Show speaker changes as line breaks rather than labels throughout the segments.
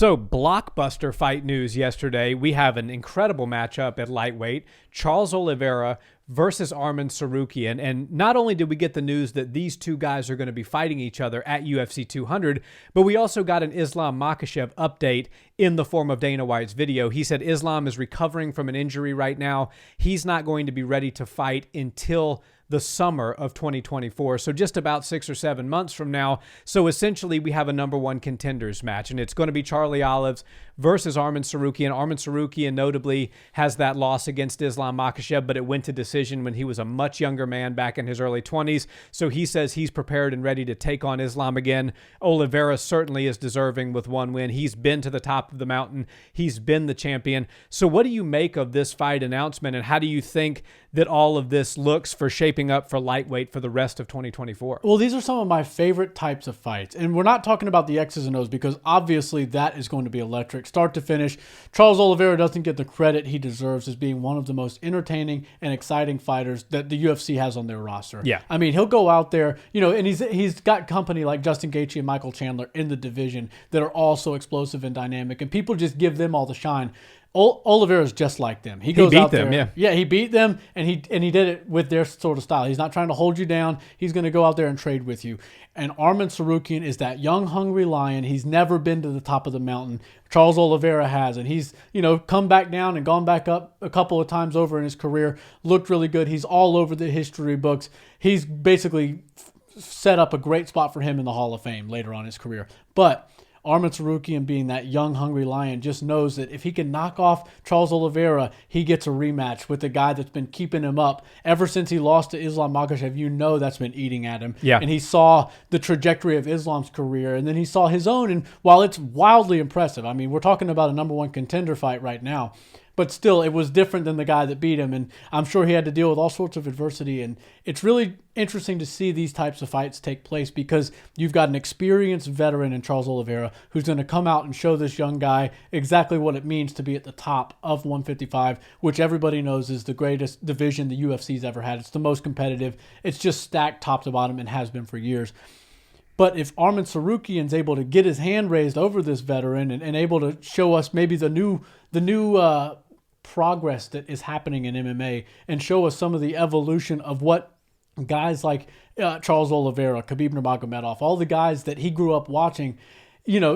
So, blockbuster fight news yesterday. We have an incredible matchup at lightweight. Charles Oliveira versus Arman Tsarukyan. And not only did we get the news that these two guys are going to be fighting each other at UFC 200, but we also got an Islam Makhachev update in the form of Dana White's video. He said Islam is recovering from an injury right now. He's not going to be ready to fight until the summer of 2024, so just about 6 or 7 months from now. So essentially, we have a number one contenders match, and it's going to be Charlie Olives versus Arman Tsarukyan. Arman Tsarukyan notably has that loss against Islam Makhachev, but it went to decision when he was a much younger man back in his early 20s. So he says he's prepared and ready to take on Islam again. Oliveira certainly is deserving with one win. He's been to the top of the mountain. He's been the champion. So what do you make of this fight announcement, and how do you think that all of this looks for shaping up for lightweight for the rest of 2024?
Well, these are some of my favorite types of fights. And we're not talking about the X's and O's because obviously that is going to be electric, start to finish. Charles Oliveira doesn't get the credit he deserves as being one of the most entertaining and exciting fighters that the UFC has on their roster.
Yeah.
I mean, he'll go out there, and he's got company like Justin Gaethje and Michael Chandler in the division that are all so explosive and dynamic, and people just give them all the shine. Oliveira is just like them. He goes
beat
out
them,
there.
yeah.
He beat them, and he did it with their sort of style. He's not trying to hold you down. He's going to go out there and trade with you. And Arman Tsarukyan is that young, hungry lion. He's never been to the top of the mountain. Charles Oliveira has, and he's come back down and gone back up a couple of times over in his career. Looked really good. He's all over the history books. He's basically set up a great spot for him in the Hall of Fame later on in his career. But Arman Tsarukyan, being that young, hungry lion, just knows that if he can knock off Charles Oliveira, he gets a rematch with the guy that's been keeping him up ever since he lost to Islam Makhachev. That's been eating at him.
Yeah.
And he saw the trajectory of Islam's career, and then he saw his own. And while it's wildly impressive, I mean, we're talking about a number one contender fight right now, but still, it was different than the guy that beat him, and I'm sure he had to deal with all sorts of adversity, and it's really interesting to see these types of fights take place because you've got an experienced veteran in Charles Oliveira who's going to come out and show this young guy exactly what it means to be at the top of 155, which everybody knows is the greatest division the UFC's ever had. It's the most competitive. It's just stacked top to bottom and has been for years. But if Arman Tsarukyan's able to get his hand raised over this veteran and able to show us maybe the new progress that is happening in MMA and show us some of the evolution of what guys like Charles Oliveira, Khabib Nurmagomedov, all the guys that he grew up watching,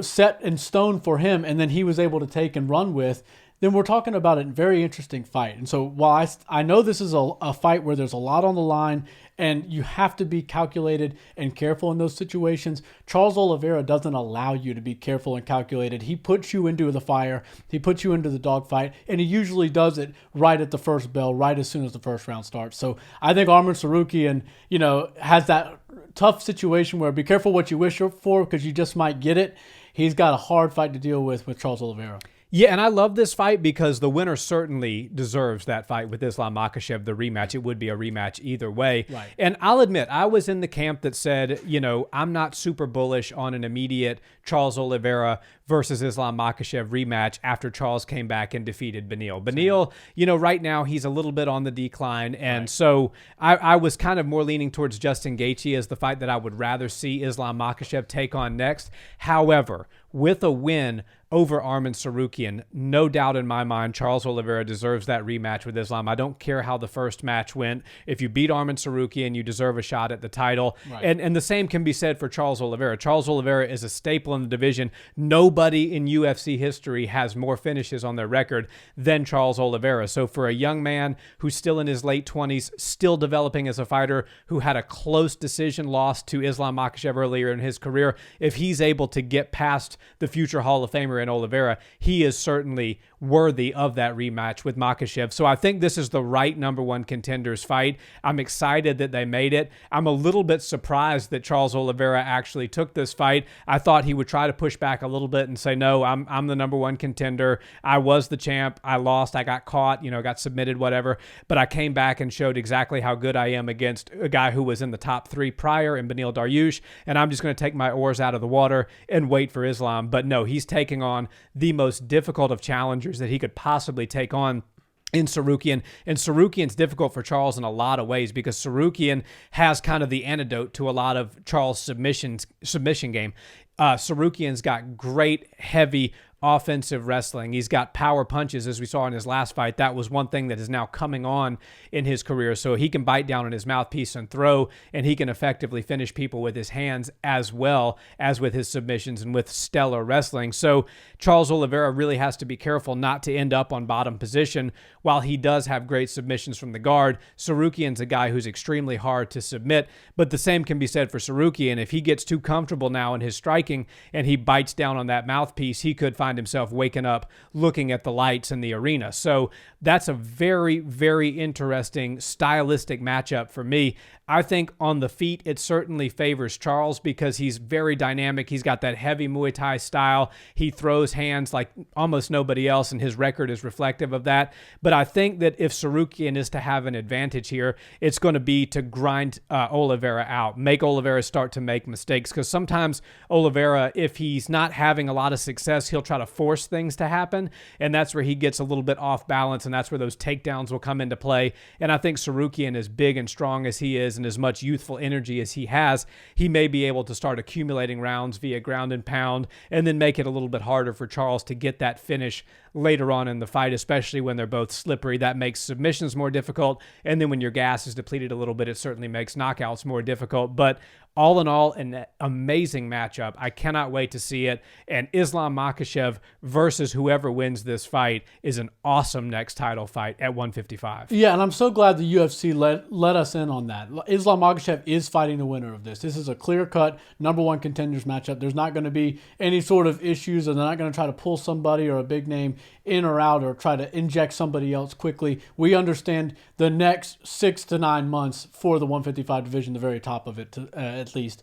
set in stone for him, and then he was able to take and run with, then we're talking about a very interesting fight. And so while I know this is a fight where there's a lot on the line and you have to be calculated and careful in those situations, Charles Oliveira doesn't allow you to be careful and calculated. He puts you into the fire. He puts you into the dogfight, and he usually does it right at the first bell, right as soon as the first round starts. So I think Arman Tsarukyan, has that tough situation where be careful what you wish for because you just might get it. He's got a hard fight to deal with Charles Oliveira.
Yeah, and I love this fight because the winner certainly deserves that fight with Islam Makhachev, the rematch. It would be a rematch either way.
Right.
And I'll admit, I was in the camp that said, I'm not super bullish on an immediate Charles Oliveira versus Islam Makhachev rematch after Charles came back and defeated Beneil. Beneil, right now he's a little bit on the decline. And
right.
So I was kind of more leaning towards Justin Gaethje as the fight that I would rather see Islam Makhachev take on next. However, with a win over Arman Tsarukyan, no doubt in my mind, Charles Oliveira deserves that rematch with Islam. I don't care how the first match went. If you beat Arman Tsarukyan, you deserve a shot at the title. Right. And the same can be said for Charles Oliveira. Charles Oliveira is a staple in the division. Nobody in UFC history has more finishes on their record than Charles Oliveira. So for a young man who's still in his late 20s, still developing as a fighter, who had a close decision loss to Islam Makhachev earlier in his career, if he's able to get past the future Hall of Famer in Oliveira, he is certainly worthy of that rematch with Makhachev. So I think this is the right number one contenders fight. I'm excited that they made it. I'm a little bit surprised that Charles Oliveira actually took this fight. I thought he would try to push back a little bit and say, no, I'm the number one contender. I was the champ. I lost. I got caught, got submitted, whatever. But I came back and showed exactly how good I am against a guy who was in the top three prior in Beneil Dariush. And I'm just going to take my oars out of the water and wait for Islam. But no, he's taking on the most difficult of challengers that he could possibly take on in Tsarukyan. And Tsarukyan's difficult for Charles in a lot of ways because Tsarukyan has kind of the antidote to a lot of Charles' submission game. Tsarukyan's got great, heavy, offensive wrestling. He's got power punches, as we saw in his last fight. That was one thing that is now coming on in his career. So he can bite down on his mouthpiece and throw, and he can effectively finish people with his hands as well as with his submissions and with stellar wrestling. So Charles Oliveira really has to be careful not to end up on bottom position. While he does have great submissions from the guard, Tsarukyan's a guy who's extremely hard to submit, but the same can be said for Tsarukyan. If he gets too comfortable now in his striking and he bites down on that mouthpiece, he could find himself waking up looking at the lights in the arena. So that's a very, very interesting stylistic matchup for me. I think on the feet, it certainly favors Charles because he's very dynamic. He's got that heavy Muay Thai style. He throws hands like almost nobody else, and his record is reflective of that. But I think that if Tsarukyan is to have an advantage here, it's going to be to grind Oliveira out, make Oliveira start to make mistakes, because sometimes Oliveira, if he's not having a lot of success, he'll try to force things to happen, and that's where he gets a little bit off balance, and that's where those takedowns will come into play. And I think Tsarukyan, as big and strong as he is and as much youthful energy as he has, he may be able to start accumulating rounds via ground and pound and then make it a little bit harder for Charles to get that finish later on in the fight, especially when they're both slippery. That makes submissions more difficult, and then when your gas is depleted a little bit, it certainly makes knockouts more difficult. But all in all, an amazing matchup. I cannot wait to see it. And Islam Makhachev versus whoever wins this fight is an awesome next title fight at 155.
Yeah, and I'm so glad the UFC let us in on that. Islam Makhachev is fighting the winner of this. This is a clear-cut #1 contenders matchup. There's not going to be any sort of issues, and they're not going to try to pull somebody or a big name in or out or try to inject somebody else quickly. We understand the next 6 to 9 months for the 155 division, the very top of it at least.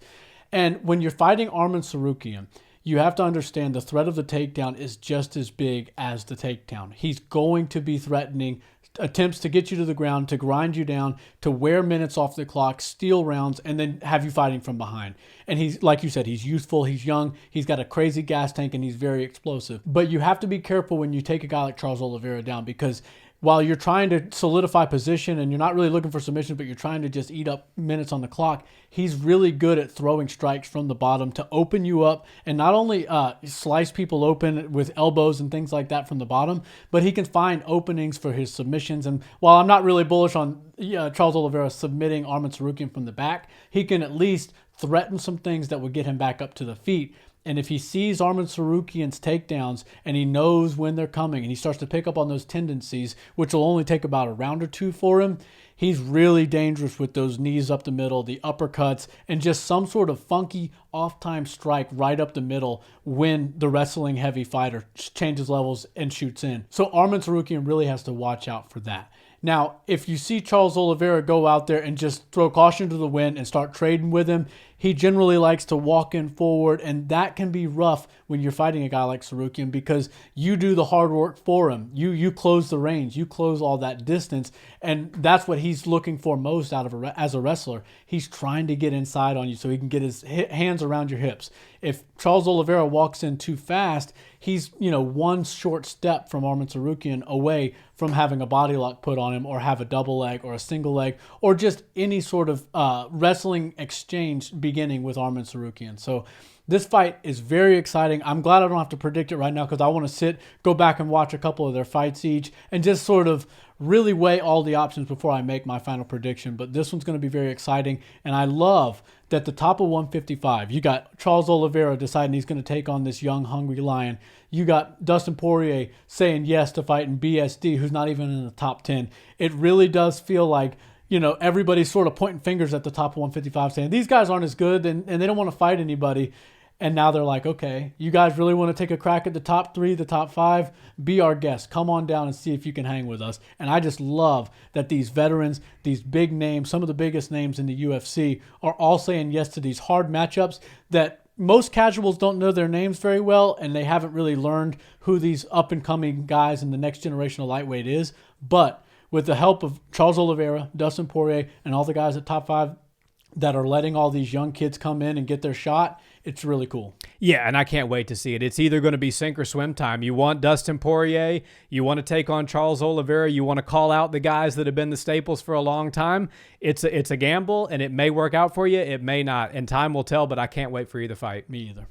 And when you're fighting Arman Tsarukyan, you have to understand the threat of the takedown is just as big as the takedown. He's going to be threatening attempts to get you to the ground, to grind you down, to wear minutes off the clock, steal rounds, and then have you fighting from behind. And he's, like you said, he's youthful, he's young, he's got a crazy gas tank, and he's very explosive. But you have to be careful when you take a guy like Charles Oliveira down, because while you're trying to solidify position and you're not really looking for submission, but you're trying to just eat up minutes on the clock, he's really good at throwing strikes from the bottom to open you up and not only slice people open with elbows and things like that from the bottom, but he can find openings for his submissions. And while I'm not really bullish on Charles Oliveira submitting Arman Tsarukyan from the back, he can at least threaten some things that would get him back up to the feet. And if he sees Arman Tsarukyan's takedowns and he knows when they're coming and he starts to pick up on those tendencies, which will only take about a round or two for him, he's really dangerous with those knees up the middle, the uppercuts, and just some sort of funky off-time strike right up the middle when the wrestling heavy fighter changes levels and shoots in. So Arman Tsarukyan really has to watch out for that. Now, if you see Charles Oliveira go out there and just throw caution to the wind and start trading with him, he generally likes to walk in forward, and that can be rough when you're fighting a guy like Tsarukyan because you do the hard work for him. You close the range, you close all that distance, and that's what he's looking for most out of as a wrestler. He's trying to get inside on you so he can get his hands around your hips. If Charles Oliveira walks in too fast, he's one short step from Arman Tsarukyan away from having a body lock put on him or have a double leg or a single leg or just any sort of wrestling exchange beginning with Arman Tsarukyan. So this fight is very exciting. I'm glad I don't have to predict it right now because I want to go back and watch a couple of their fights each and just sort of really weigh all the options before I make my final prediction. But this one's going to be very exciting, and I love that the top of 155, you got Charles Oliveira deciding he's going to take on this young, hungry lion. You got Dustin Poirier saying yes to fighting BSD, who's not even in the top 10. It really does feel like everybody's sort of pointing fingers at the top of 155 saying these guys aren't as good and they don't want to fight anybody. And now they're like, okay, you guys really want to take a crack at the top 3, the top 5? Be our guest. Come on down and see if you can hang with us. And I just love that these veterans, these big names, some of the biggest names in the UFC are all saying yes to these hard matchups that most casuals don't know their names very well, and they haven't really learned who these up-and-coming guys in the next generation of lightweight is. But with the help of Charles Oliveira, Dustin Poirier, and all the guys at top 5 that are letting all these young kids come in and get their shot, it's really cool.
Yeah, and I can't wait to see it. It's either going to be sink or swim time. You want Dustin Poirier, you want to take on Charles Oliveira, you want to call out the guys that have been the staples for a long time. It's a gamble, and it may work out for you, it may not, and time will tell, but I can't wait for either fight.
Me either.